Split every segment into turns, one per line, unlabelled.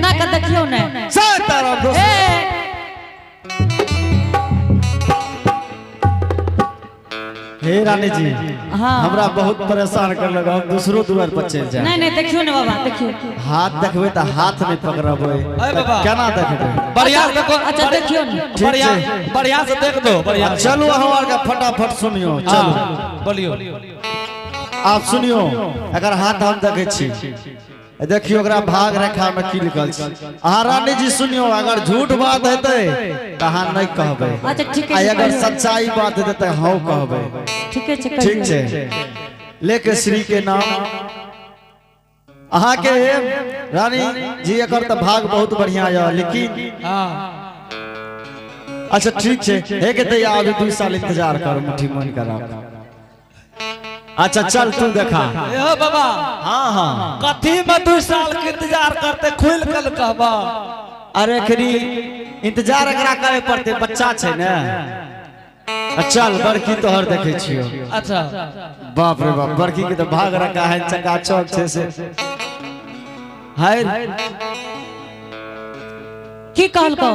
हेना के देखियो ने
सीताराम दोस्त हे रानी जी
हाँ
हमरा बहुत परेशान कर लगा हम दूसरो द्वार पर चल जाए
नहीं नहीं देखियो ने बाबा देखियो
हाथ देखबे त हाथ नहीं पकड़बे
अरे बाबा
केना देखबे
बढ़िया देखो
अच्छा देखियो ने
बढ़िया बढ़िया से देख दो बढ़िया
चलो हमार का फटाफट सुनियो चलो
बोलियो
आप सुनियो अगर हाथ हम देखे छी देखियो ओकरा भाग रेखा में की लिखल छै अहाँ रानी जी सुनियो अगर झूठ बात हेतै त अहाँ नहीं कहबे
अच्छा ठीक
आ
है
अगर सच्चाई बात हेतै त हाँ कहबे
ठीक है
ठीक छै लेके श्री के नाम अहाँ के रानी जी एकर त भाग बहुत बढ़िया य लेकिन
हां
अच्छा ठीक छै हे के तैयार अभी 2 साल इंतजार कर मुट्ठी मन करा अच्छा चल तू देखा
ए हो बाबा
हाँ हाँ
कथी में 2 साल के इंतजार करते खुल कल कहबा
अरे खरी इंतजार एकरा करे पड़ते बच्चा छै ने चल बड़की तोहर देखे छियो
अच्छा
बाप रे बाप बड़की के तो भाग रखा है चकाचक छै से हाय
की कहल को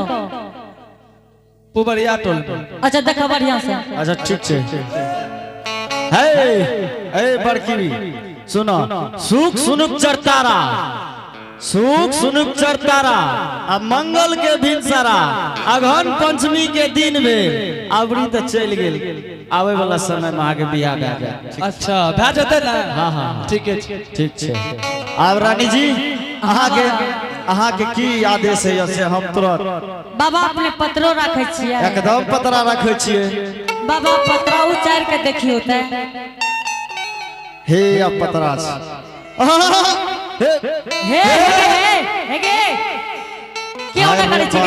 पुबरिया टोल
अच्छा देखा बढ़िया से
अच्छा ठीक छै हे ए बड़की सुनो सुख सुनुक चरतारा सुख सुनुक चरतारा अब मंगल के भिनसरा अघन पंचमी के दिन में अबरी तो चल गेल आवे वाला समय में आगे बियाह भए जाए
अच्छा भए जेतै ना
हाँ हाँ
ठीक है
ठीक छै आब रानी जी अहाँ के की आदेश है से हम तुरंत
बाबा अपने पत्रो रखे छिए
एकदम पतरा रखे छिए
बाबा पत्रा उचार के देखियो त
हे अब पतरा
हे हे गे क्यों ना करे छी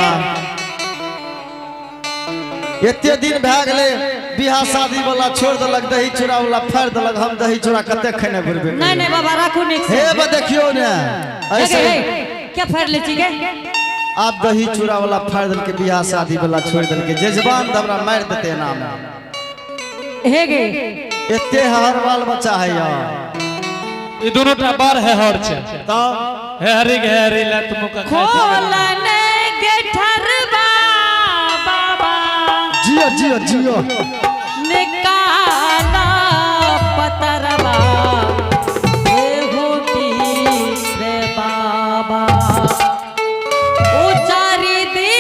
एते दिन भए गेले बियाह शादी वाला छोड़ देलक दही चूड़ा वाला फाड़ देलक हम दही चूड़ा कते खने घुरबे
नहीं नहीं बाबा राखू निक से
हे देखियो ने ऐसे
क्या फाड़ ले छी गे
आप दही चूड़ा वाला फाड़ देल के बियाह शादी वाला छोड़ देल के जजबान हमरा मार देते नाम
हे गे
एते हर बाल बच्चा है यार
ई दोनों टा बार है हर छे
तब
हे हरी गे हरी ला तुम का
खोलने के ठरबा बाबा
जियो जियो जियो
निकाला पतरबा हे होती रे बाबा उचारी दी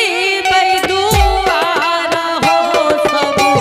बैदुआर हो सबू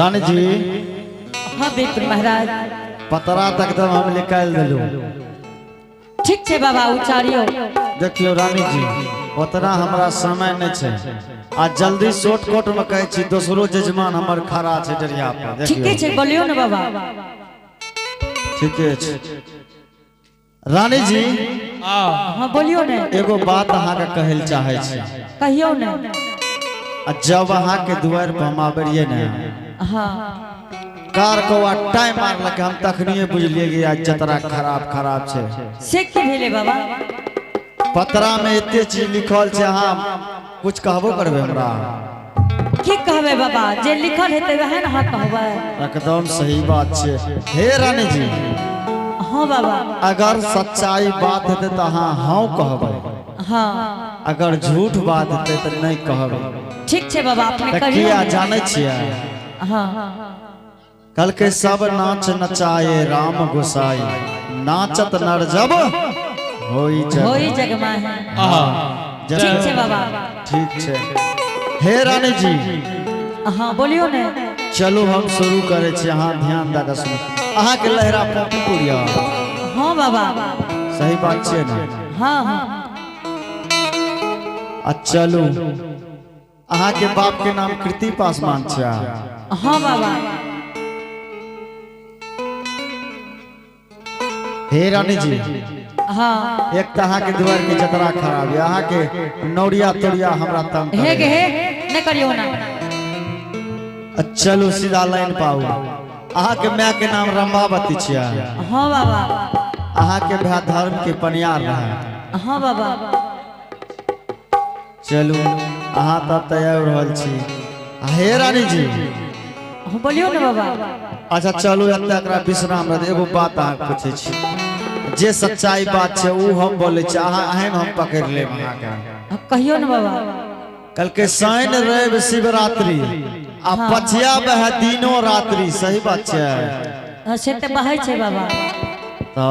रानी जी
हाँ विप्र महाराज
पतरा तक तो हम निकाल दिलू।
ठीक छे बाबा उचारियो।
देखियो रानी जी उतना हमरा समय नहीं छे आ जल्दी शॉर्टकट में कहे छी दोसरो जजमान हमर खड़ा छे डरिया पर।
ठीक छे बोलियो ना बाबा।
ठीक है रानी जी
हाँ बोलियो ना।
एगो बात अहाँ के कहल चाहे छी।
कहियो ना।
जब अहाँ के द्वार पर हम आबरिए ना
हाँ
कार को टाइम मारलक हम तखनिए बुझलिए कि आज जतरा खराब छे।
से की भेले बाबा?
पतरा में एते चीज लिखल छे अहाँ कुछ कहबो करबे हमरा?
की कहबे बाबा जे लिखल हेते वह ना हाँ कहबे।
एकदम सही बात छे। हे रानी जी
हाँ बाबा
अगर सच्चाई बात हेते तो अहाँ हाँ कहबे।
हाँ
अगर झूठ बात हेते तो नहीं कहबे।
ठीक छे बाबा अपने
त
करियो।
किया जाने छिए
हाँ
कल के सब नाच नचाए राम गोसाई नाचत नर जब होई
जगमा है।
जग
ठीक छे बाबा।
ठीक छे। हे रानी जी
हाँ बोलियो ना।
चलो हम शुरू करे छी अहाँ ध्यान दे के सुनो। अहाँ के लहरा पोपी पुरिया।
हाँ बाबा
सही बात छे ना?
हाँ हाँ
चलो अहाँ के बाप के नाम कृति पासवान छे।
हाँ बाबा
हे रानी जी
हाँ
एक तो अहाँ के द्वार के जतरा खराब है अहाँ के नौरिया तोरिया हमरा तंग
हे गे हे न करियो ना।
चलो सीधा लाइन पाऊ। अहाँ के माय के नाम रंभावती छिया।
हाँ बाबा
अहाँ के भाई धर्म के पनियार रहा।
हाँ बाबा
चलू अहाँ तब तैयार रहल छी। हे रानी जी
हाँ बोलियो ना बाबा।
अच्छा चलू एते एकरा विश्राम रह एगो बात अहाँ पूछे छी जे सच्चाई बात छे ऊ हम बोले छी अहाँ अहम हम पकड़ लेब अहाँ के।
कहियो ना बाबा।
कल के शनि रवि शिवरात्रि आ पछिया बह दिनो रात्रि सही बात छे।
से ते बहै छे बाबा।
तो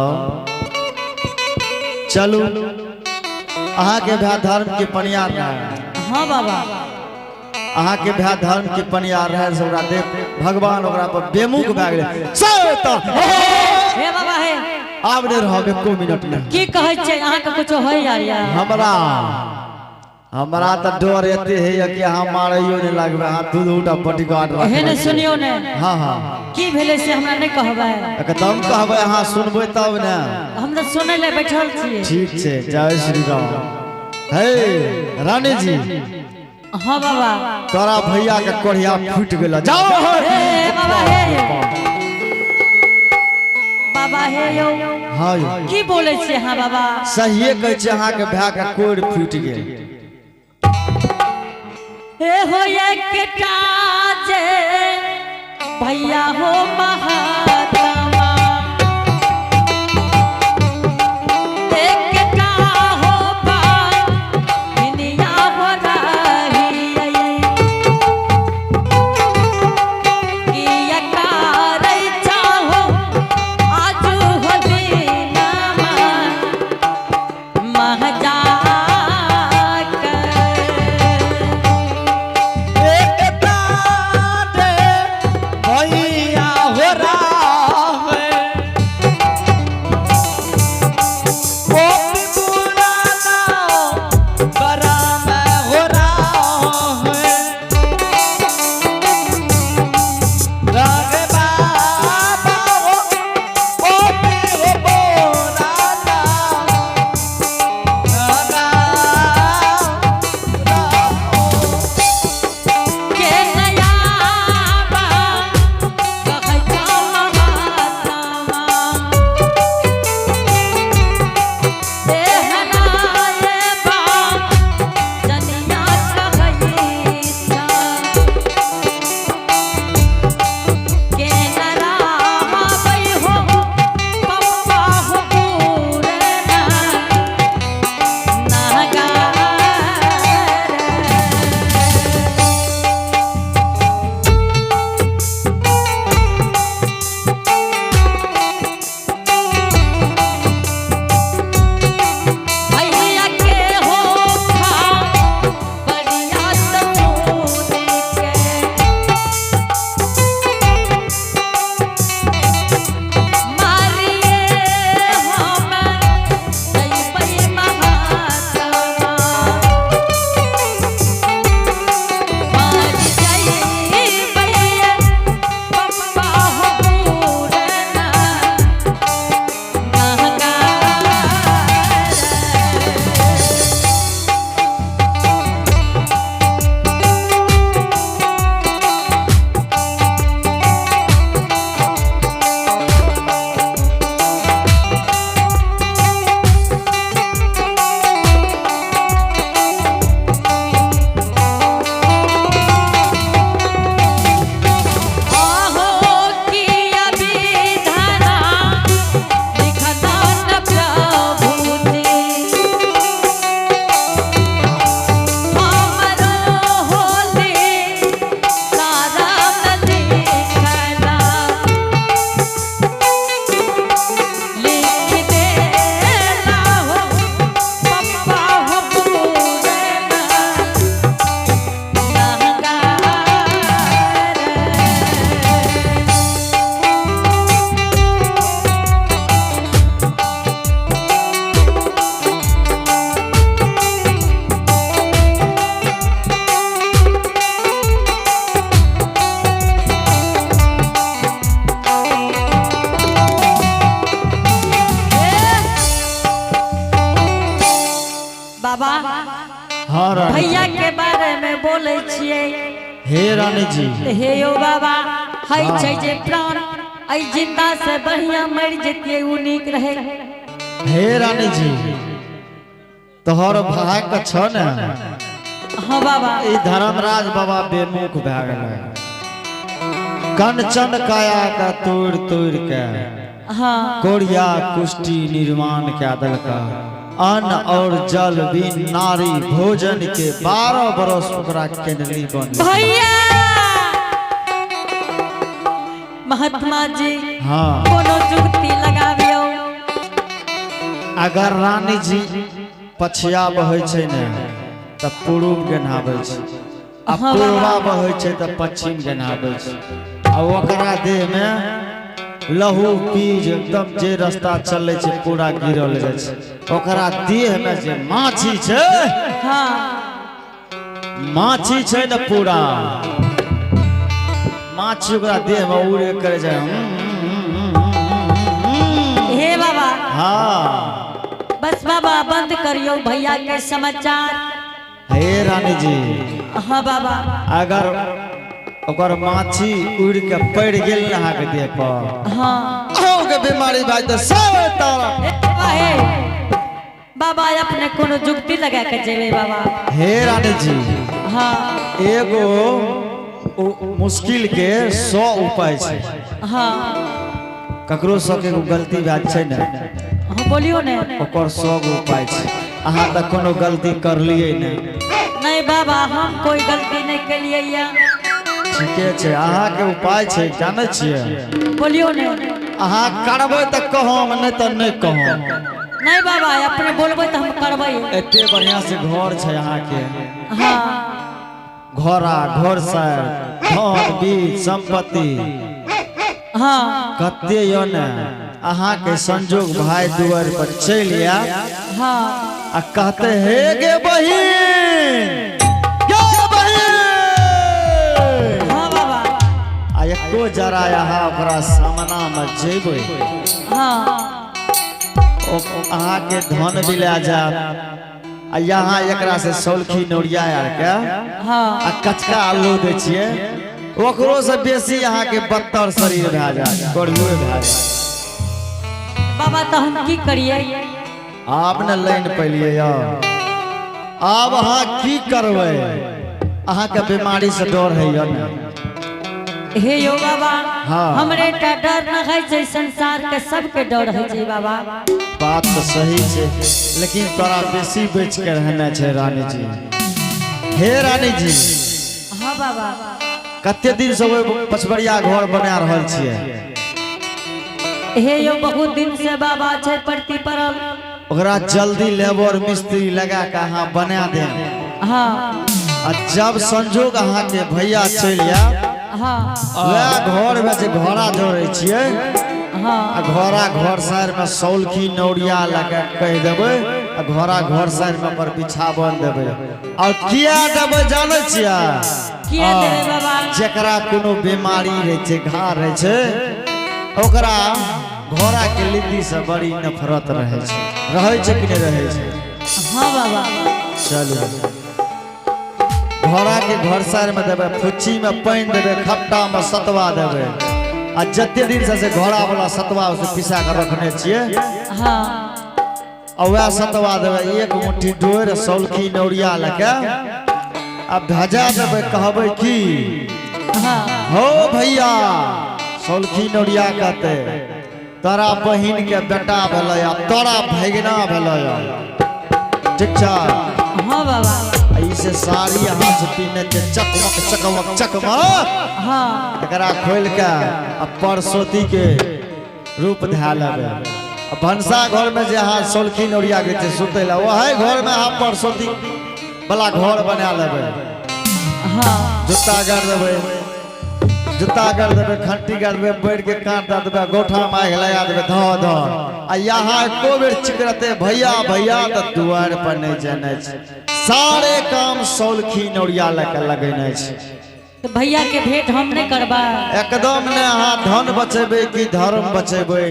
चलू अहाँ के भाई धर्म के पनियार रहा।
हाँ बाबा
अहाँ के भाई धर्म के पनियार रहे से ओकरा देख भगवान ओकरा पर बेमुख भए गेलै। शैतान
हे बाबा हे
आब ने रहब एको मिनट में।
की कहै छे अहाँ के कुछो है यार?
हमरा त डर एते है कि अहाँ मारैयो नहीं लागबे। अहाँ दूध उठा बॉडीगार्ड रख।
हे ने सुनियो ने।
हां हां
की भेले से हमरा नहीं कहबे।
एकदम कहबे अहाँ सुनबे तब ने।
हम तो सुनै ले बैठल छी।
ठीक छे जय श्री राम। हे रानी जी
हाँ बाबा
तोरा भैया के कोढ़िया फूट गेल। जाओ
हे बाबा हे बाबा हे यो।
हां यो
की बोले छे? हाँ बाबा
सहिए कह छे अहाँ के भाई के कोढ़ फूट गेल।
हे हो एकटा जे भैया हो महात्मा एकटा हो बा दुनिया भराही की अकार चाहो आज हो दीना महजा
भैया हो रहा
हाँ रानी
भैया के बारे में बोले छियै
हे रानी जी
तऽ हे यो बाबा है छै जे प्राण आई जिंदा से बढ़िया मर जेतियै उ नीक रहे।
हे रानी जी तोहर भाग के छ ने
हाँ बाबा
ई धर्मराज बाबा बेमुख भए गेलै कंचन काया का तोड़ तोड़ के
हाँ
कोरिया कुष्ठी निर्माण क्या दलका अन्न और जल बिन नारी भोजन के 12 बरस ओकरा केनली बन
भैया महात्मा जी
हाँ
कोनो जुक्ति लगाबियो।
अगर रानी जी पछिया बहै छै ने त पूर्व गनाबै छै आ
हाँ
पूर्वा बहै छै त पश्चिम गनाबै छै आ ओकरा देह में लहू पीज एकदम जे रास्ता चले छै पूरा गिरल जाय छै ओकरा देह में जे माछी छै
हाँ
माछी छै न पूरा माछी ओकरा देह में उड़े करे छै
हे बाबा
हाँ
बस बाबा बंद करियो भैया के समाचार।
हे रानी जी
हाँ बाबा
अगर ओकर माछी उड़ के पड़ गेल अहाँ के देह पर
हाँ
अहूँ के बीमारी भाई तो सब तारा।
हे बाबा अपने कोनो जुक्ति लगा के जेबे बाबा।
हे रानी जी
हाँ
एगो मुश्किल के 100 उपाय छै
हाँ
ककरो सब के गलती बात छै ने
हाँ बोलियो ने
ओकर 100 गो उपाय छै अहाँ तक कोनो गलती करलिए ने
नहीं बाबा हम कोई गलती नहीं कलिए या
ठीके छै अहाँ के उपाय छै जानै छियै
बोलियो ने
अहाँ करबै त कहम नहीं त नहीं कहम।
नहीं बाबा अपने बोलबे तो हम करबे।
एते बढ़िया से घर छै अहाँ के
हाँ
घोड़ा घोड़सर धन बीज संपत्ति
हाँ
कते यो ने अहाँ के संजोग भाई दुआर पर चल आ
हाँ
आ कहते हे गे बहिन गे बहिन
हाँ बाबा
आ एको जरा यहाँ ओकरा सामना में जेबै
हाँ
अहाँ के धन भी ले जात आ यहाँ एकरा से सौलखी नौरिया आर के
हाँ
आ कचका आलू दे छिए ओकरो से बेसी यहाँ के बदतर शरीर भए जाए कोढ़ियो भए जाए।
बाबा तो हम की करिए।
आप ने लाइन पैलिए अब अहाँ की करबै अहाँ के बीमारी से डर है या ने
हे यो बाबा
हाँ।
हमरे का डर न है जे संसार के सबके डर है जे बाबा।
बात तो सही है लेकिन तोरा बेसी बच के रहना छै रानी जी। हे रानी जी
हाँ बाबा
कते दिन से वो पचबरिया घर बना रहल छिए
हे यो बहुत दिन से बाबा छै प्रति परल
ओकरा जल्दी लेबर मिस्त्री लगा के अहाँ बना दे
हाँ
आ जब संजोग अहाँ के भैया चल आ
हाँ
वह घर में जे घोड़ा जोड़े छिए
हाँ
आ घोड़ा घर साइड में सौलखी नौरिया लगा कह देबै आ घोड़ा घर साइड में पर बिछावन देबै और किया देबै जानै छियै
किया देबे बाबा
जेकरा कोनो बीमारी रहे छै घाव रहे छै ओकरा घोड़ा के लिद्दी से बड़ी नफरत रहे छै कि नहीं रहे छै।
हाँ बाबा
चलू घोड़ा के घर साइड में देबै फुच्ची में पानी देबै खट्टा में सतवा देबै आ जते दिन से घोड़ा वाला सतवा उसे पिसा कर रखने छिए
हाँ
और वह सतवा देबै एक मुट्ठी डोर सौलखी नौरिया लेके अब भेजा देबै कहबै की
हाँ
हो भैया सौलखी नौरिया कहते तोरा बहिन के बेटा भेलै आ तोरा भैगना भेलै ठीक छै।
हाँ बाबा
ऐसे साड़ी हाथ से पीने के चकमक चकमक चकमक
हाँ
एकरा खोल के आ परसोती के रूप धा लेबै आ भनसा घर में जे अहाँ सौलखी नौरिया के छै सुतै ला वही घर में अहाँ परसोती वाला घर बना लेबै
हाँ
जूता गाड़ देबै खंटी गाड़ देबै बैठ के काट दे देबै गोठा में आग लगा देबै ध ध आ यहाँ एको बेर चिकरते भैया भैया तो दुआर पर नहीं जाने छै सारे काम सौलखी नौरिया लेके लगेने छै।
तो भैया के भेंट हम नहीं करबा
एकदम ने अहाँ धन बचेबै कि धर्म बचेबै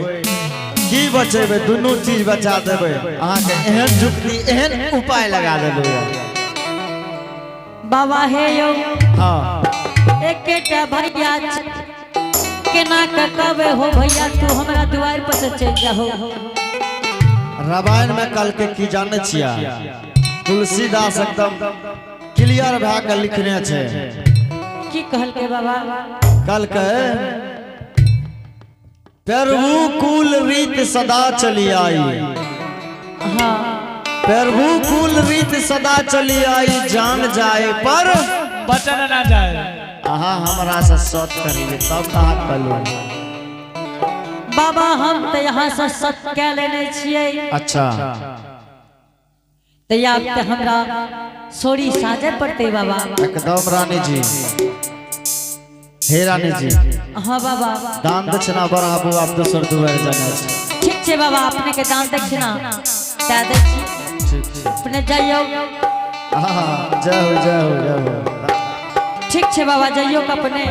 की बचेबै दुनू चीज बचा देबै अहाँ के एहन जुक्ति एहन उपाय लगा देबै
बाबा हे यो
हाँ
एकेटा भैया केना के कबे हो भैया तू हमरा द्वार पर से चल जाहो।
रामायण में कल के की जाने छिया तुलसीदास एकदम क्लियर भए के लिखने छे।
की कहल के बाबा?
कल के प्रभु कुल रीत सदा चली आई।
हाँ
प्रभु कुल रीत सदा चली आई जान जाए पर
बचन ना जाए।
आहा हमरा से सत करिए तब कहा कलू।
बाबा हम तो यहाँ से सत कह लेने छिए।
अच्छा
तो आप तो हमरा सोरी साजे पड़ते बाबा।
एकदम रानी जी हे रानी जी
हाँ बाबा
दान दक्षिणा बढ़ाबू आप दोसर दुआर जाना छै।
ठीक छे बाबा अपने के दान दक्षिणा दे दे छी अपने जाइयो।
हाँ जय हो जय हो जय हो।
ठीक छे बाबा जाइयो अपने।